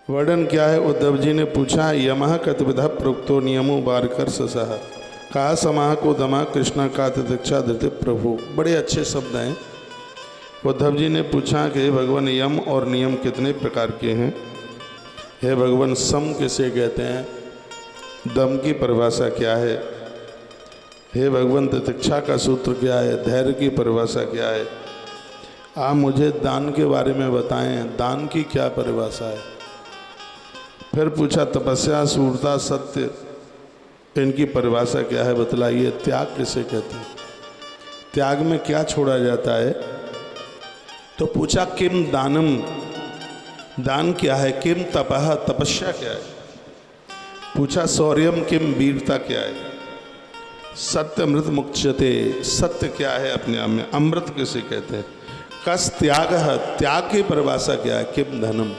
वर्णन क्या है? उद्धव जी ने पूछा, यमः कतविधा प्रोक्तो नियमो बारकर ससह कहा समाह को दमा कृष्णा का तितिक्षा धृति प्रभु। बड़े अच्छे शब्द हैं। उद्धव जी ने पूछा कि हे भगवान, यम और नियम कितने प्रकार के हैं? हे भगवान, सम किसे कहते हैं? दम की परिभाषा क्या है? हे भगवान, तितिक्षा का सूत्र क्या है? धैर्य की परिभाषा क्या है? आप मुझे दान के बारे में बताएं, दान की क्या परिभाषा है? फिर पूछा तपस्या, सूरता, सत्य, इनकी परिभाषा क्या है बतलाइए। त्याग किसे कहते हैं? त्याग में क्या छोड़ा जाता है? तो पूछा किम दानम, दान क्या है? किम तपः, तपस्या क्या है? पूछा शौर्यम, किम वीरता क्या है? सत्य अमृत मुच्यते, सत्य क्या है अपने आप में? अमृत किसे कहते हैं? कस त्याग, त्याग की परिभाषा क्या है? किम धनम,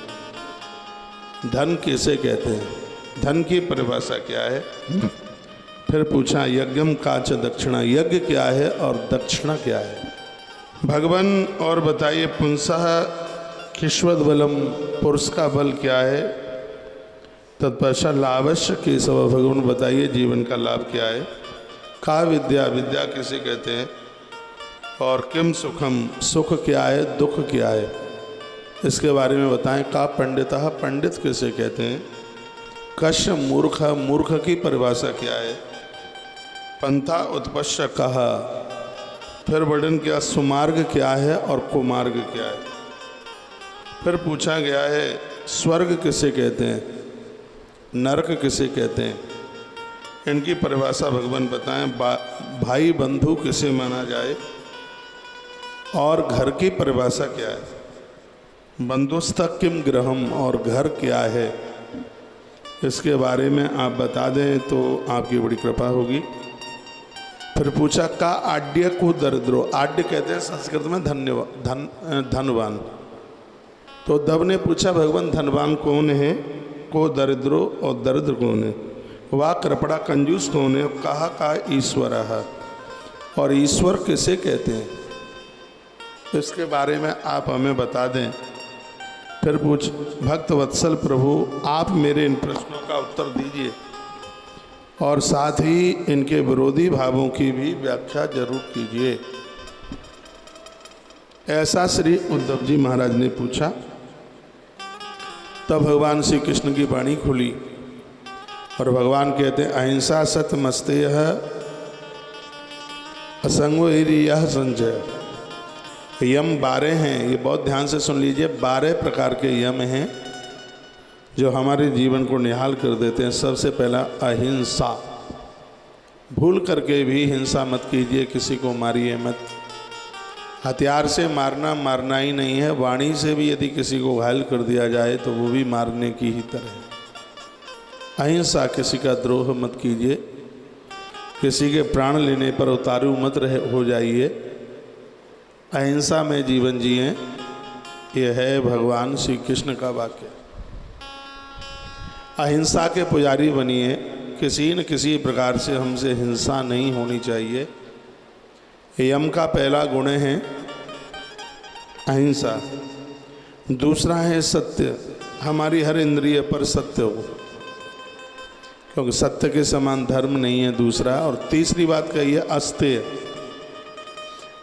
धन किसे कहते हैं? धन की परिभाषा क्या है? फिर पूछा यज्ञम काच दक्षिणा, यज्ञ क्या है और दक्षिणा क्या है? भगवान और बताइए पुंसः किश्वद बलम, पुरुष का बल क्या है? तत्पश्चात लाभश्य केशव, भगवान बताइए जीवन का लाभ क्या है? का विद्या, विद्या किसे कहते हैं? और किम सुखम, सुख क्या है? दुख क्या है? इसके बारे में बताएं। का पंडितः, पंडित किसे कहते हैं? कश मूर्ख, मूर्ख की परिभाषा क्या है? पंथा उत्पश्य कहा। फिर वर्णन किया सुमार्ग क्या है और कुमार्ग क्या है? फिर पूछा गया है स्वर्ग किसे कहते हैं, नरक किसे कहते हैं? इनकी परिभाषा भगवान बताएं। भाई बंधु किसे माना जाए और घर की परिभाषा क्या है? बंधुस्थ किम गृहम, और घर क्या है? इसके बारे में आप बता दें तो आपकी बड़ी कृपा होगी। फिर पूछा का आड्य को दरिद्रो, आड्य कहते हैं संस्कृत में धनवान। तो उद्धव ने पूछा भगवान धनवान कौन है? को दरिद्रो, और दरिद्र कौन है? वाह कृपड़ा कंजूस कौन है? कहा का ईश्वर है, और ईश्वर किसे कहते हैं? इसके बारे में आप हमें बता दें। फिर पूछ भक्त वत्सल प्रभु, आप मेरे इन प्रश्नों का उत्तर दीजिए और साथ ही इनके विरोधी भावों की भी व्याख्या जरूर कीजिए। ऐसा श्री उद्धव जी महाराज ने पूछा। तब भगवान श्री कृष्ण की वाणी खुली और भगवान कहते हैं अहिंसा सत्यमस्तेय असंगो यह संजय। यम 12 हैं, ये बहुत ध्यान से सुन लीजिए। 12 प्रकार के यम हैं जो हमारे जीवन को निहाल कर देते हैं। सबसे पहला अहिंसा, भूल करके भी हिंसा मत कीजिए, किसी को मारिए मत। हथियार से मारना मारना ही नहीं है, वाणी से भी यदि किसी को घायल कर दिया जाए तो वो भी मारने की ही तरह है। अहिंसा, किसी का द्रोह मत कीजिए, किसी के प्राण लेने पर उतारू मत हो जाइए। अहिंसा में जीवन जिए, ये है भगवान श्री कृष्ण का वाक्य। अहिंसा के पुजारी बनिए, किसी न किसी प्रकार से हमसे हिंसा नहीं होनी चाहिए। यम का पहला गुण है अहिंसा। दूसरा है सत्य, हमारी हर इंद्रिय पर सत्य हो, क्योंकि सत्य के समान धर्म नहीं है दूसरा। और तीसरी बात कही है अस्तेय,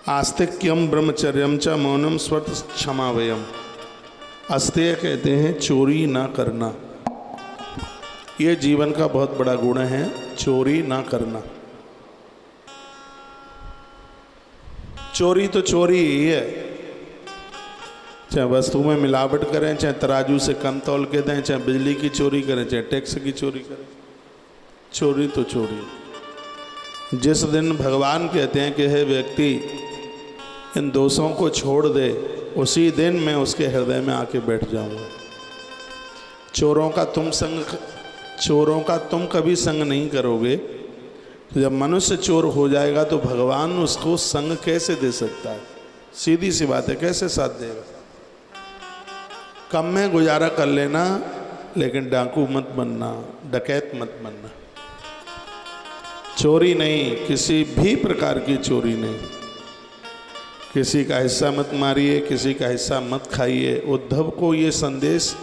आस्तिक्यम ब्रह्मचर्यम च मौनम स्वत क्षमावयम। अस्तेय कहते हैं चोरी ना करना। ये जीवन का बहुत बड़ा गुण है, चोरी ना करना। चोरी तो चोरी ही है, चाहे वस्तु में मिलावट करें, चाहे तराजू से कम तौल के दें, चाहे बिजली की चोरी करें, चाहे टैक्स की चोरी करें, चोरी तो चोरी। जिस दिन भगवान कहते हैं कि हे व्यक्ति इन दोषों को छोड़ दे, उसी दिन मैं उसके हृदय में आके बैठ जाऊंगा। चोरों का तुम कभी संग नहीं करोगे। तो जब मनुष्य चोर हो जाएगा तो भगवान उसको संग कैसे दे सकता है? सीधी सी बात है, कैसे साथ देगा? कम में गुजारा कर लेना, लेकिन डाकू मत बनना, डकैत मत बनना। चोरी नहीं, किसी भी प्रकार की चोरी नहीं। किसी का हिस्सा मत मारिए, किसी का हिस्सा मत खाइए। उद्धव को ये संदेश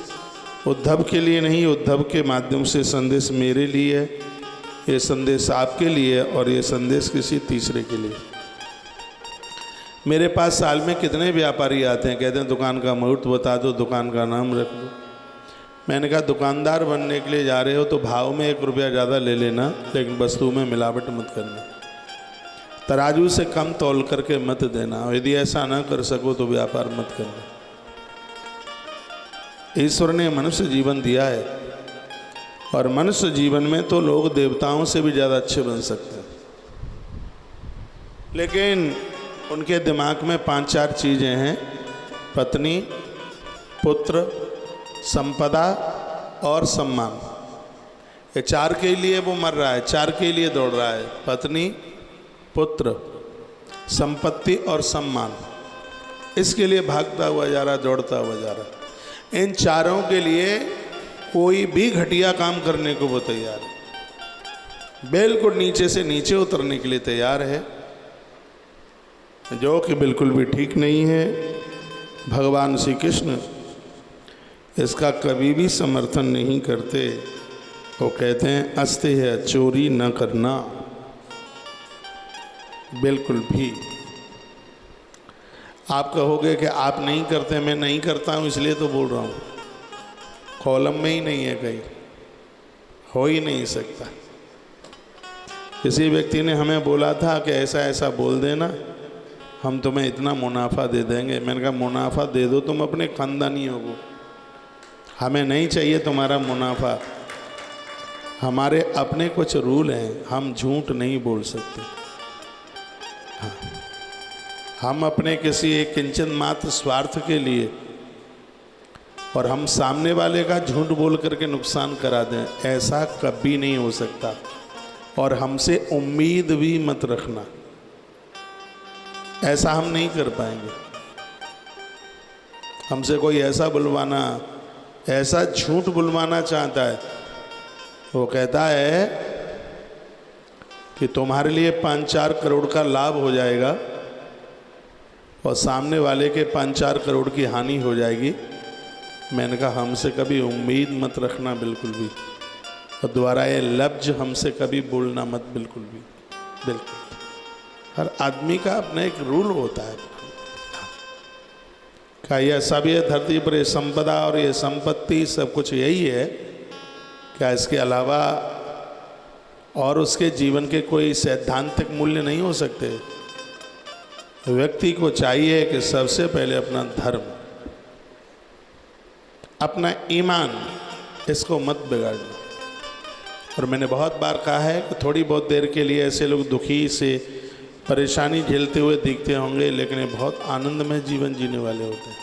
उद्धव के लिए नहीं, उद्धव के माध्यम से संदेश मेरे लिए है, ये संदेश आपके लिए है और ये संदेश किसी तीसरे के लिए। मेरे पास साल में कितने व्यापारी आते हैं, कहते हैं दुकान का मुहूर्त बता दो, दुकान का नाम रख दो। मैंने कहा दुकानदार बनने के लिए जा रहे हो तो भाव में 1 रुपया ज़्यादा ले लेना, लेकिन वस्तु में मिलावट मत करना, तराजू से कम तौल करके मत देना, यदि ऐसा ना कर सको तो व्यापार मत करना। ईश्वर ने मनुष्य जीवन दिया है और मनुष्य जीवन में तो लोग देवताओं से भी ज़्यादा अच्छे बन सकते हैं, लेकिन उनके दिमाग में 5-4 चीज़ें हैं, पत्नी, पुत्र, संपदा और सम्मान। ये 4 के लिए वो मर रहा है, 4 के लिए दौड़ रहा है, पत्नी, पुत्र, संपत्ति और सम्मान। इसके लिए भागता हुआ जा रहा, दौड़ता हुआ जा रहा। इन चारों के लिए कोई भी घटिया काम करने को वो तैयार है, बिल्कुल नीचे से नीचे उतरने के लिए तैयार है, जो कि बिल्कुल भी ठीक नहीं है। भगवान श्री कृष्ण इसका कभी भी समर्थन नहीं करते। वो कहते हैं अस्ते है चोरी न करना, बिल्कुल भी। आप कहोगे कि आप नहीं करते, मैं नहीं करता हूँ इसलिए तो बोल रहा हूँ, कॉलम में ही नहीं है, कहीं हो ही नहीं सकता। किसी व्यक्ति ने हमें बोला था कि ऐसा ऐसा बोल देना, हम तुम्हें इतना मुनाफा दे देंगे। मैंने कहा मुनाफा दे दो तुम अपने खानदानियों को, हमें नहीं चाहिए तुम्हारा मुनाफा। हमारे अपने कुछ रूल हैं, हम झूठ नहीं बोल सकते। हाँ, हम अपने किसी एक किंचन मात्र स्वार्थ के लिए और हम सामने वाले का झूठ बोल करके नुकसान करा दें, ऐसा कभी नहीं हो सकता। और हमसे उम्मीद भी मत रखना, ऐसा हम नहीं कर पाएंगे। हमसे कोई ऐसा बुलवाना, ऐसा झूठ बुलवाना चाहता है, वो कहता है कि तुम्हारे लिए 5-4 करोड़ का लाभ हो जाएगा और सामने वाले के 5-4 करोड़ की हानि हो जाएगी। मैंने कहा हमसे कभी उम्मीद मत रखना बिल्कुल भी, और दोबारा ये लफ्ज हमसे कभी बोलना मत बिल्कुल भी, बिल्कुल। हर आदमी का अपना एक रूल होता है। क्या यह सब ये धरती पर ये संपदा और ये संपत्ति सब कुछ यही है? क्या इसके अलावा और उसके जीवन के कोई सैद्धांतिक मूल्य नहीं हो सकते? व्यक्ति को चाहिए कि सबसे पहले अपना धर्म, अपना ईमान, इसको मत बिगाड़ना। और मैंने बहुत बार कहा है कि थोड़ी बहुत देर के लिए ऐसे लोग दुखी से परेशानी झेलते हुए दिखते होंगे, लेकिन ये बहुत आनंदमय जीवन जीने वाले होते हैं,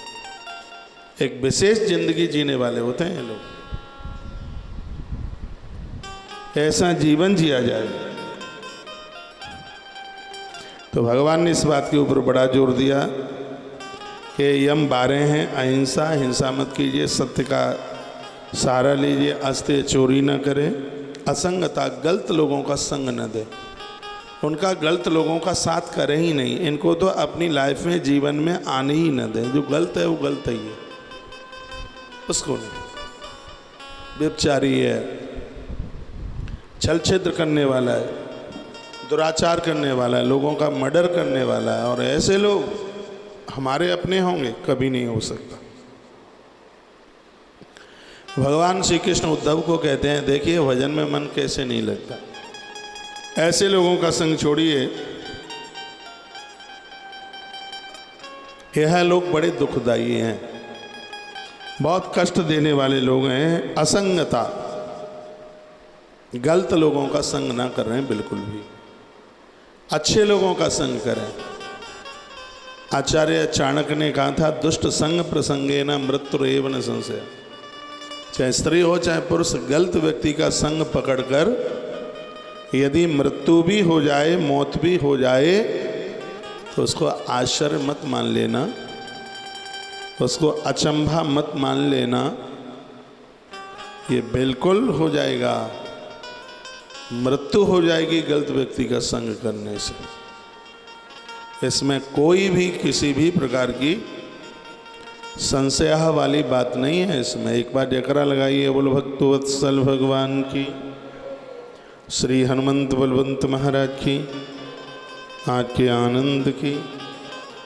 एक विशेष जिंदगी जीने वाले होते हैं ये लोग। ऐसा जीवन जिया जाए। तो भगवान ने इस बात के ऊपर बड़ा जोर दिया कि यम 12 हैं, अहिंसा, हिंसा मत कीजिए, सत्य का सहारा लीजिए, अस्ते चोरी न करें, असंगता, गलत लोगों का संग न दे, उनका गलत लोगों का साथ करें ही नहीं, इनको तो अपनी लाइफ में जीवन में आने ही न दें। जो गलत है वो गलत ही है, उसको नहीं। व्यभिचारी है, छल छिद्र करने वाला है, दुराचार करने वाला है, लोगों का मर्डर करने वाला है, और ऐसे लोग हमारे अपने होंगे? कभी नहीं हो सकता। भगवान श्री कृष्ण उद्धव को कहते हैं, देखिए भजन में मन कैसे नहीं लगता, ऐसे लोगों का संग छोड़िए। यह लोग बड़े दुखदाई हैं, बहुत कष्ट देने वाले लोग हैं। असंगता, गलत लोगों का संग ना कर रहे हैं बिल्कुल भी, अच्छे लोगों का संग करें। आचार्य चाणक्य ने कहा था, दुष्ट संग प्रसंगे न मृत्यु एव न संशय। चाहे स्त्री हो चाहे पुरुष, गलत व्यक्ति का संग पकड़कर यदि मृत्यु भी हो जाए, मौत भी हो जाए, तो उसको आश्चर्य मत मान लेना, उसको अचंभा मत मान लेना, ये बिल्कुल हो जाएगा, मृत्यु हो जाएगी गलत व्यक्ति का संग करने से। इसमें कोई भी किसी भी प्रकार की संशय वाली बात नहीं है इसमें। एक बार जयकारा लगाइए, बोलो भक्तवत्सल भगवान की, श्री हनुमंत बलवंत महाराज की, आज के आनंद की।